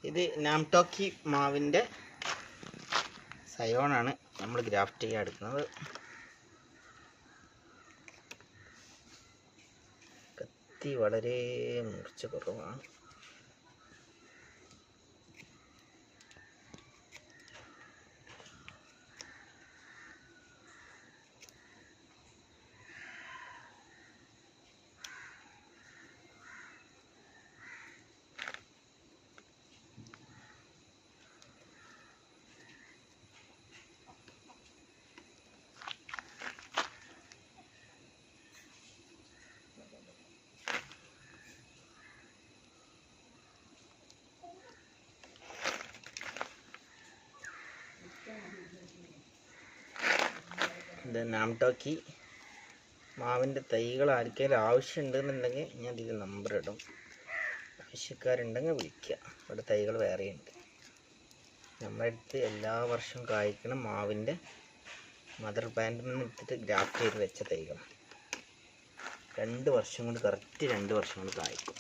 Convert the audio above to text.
ഇത് നാംടോക്കി മാവിൻ്റെ സയോണാണ് നമ്മൾ ഗ്രാഫ്റ്റ് ചെയ്യാൻ എടുക്കുന്നത്. കത്തി വളരെ മൂർച്ച കുറവാണ്. ഇത് നാംടോക്കി മാവിൻ്റെ തൈകൾ ആർക്കെങ്കിലും ആവശ്യമുണ്ടെന്നുണ്ടെങ്കിൽ ഞാൻ ഇതിൽ നമ്പർ ഇടും. ആവശ്യക്കാരുണ്ടെങ്കിൽ വിളിക്കുക. ഇവിടെ തൈകൾ വേറെയുണ്ട്. നമ്മുടെ അടുത്ത് എല്ലാ വർഷവും കായ്ക്കുന്ന മാവിൻ്റെ മദർ പ്ലാന്റിൽ നിന്ന് എടുത്തിട്ട് ഗ്രാഫ്റ്റ് ചെയ്ത് വെച്ച തൈകൾ 2 വർഷം കൊണ്ട്, കറക്റ്റ് 2 വർഷം കൊണ്ട് കായ്ക്കും.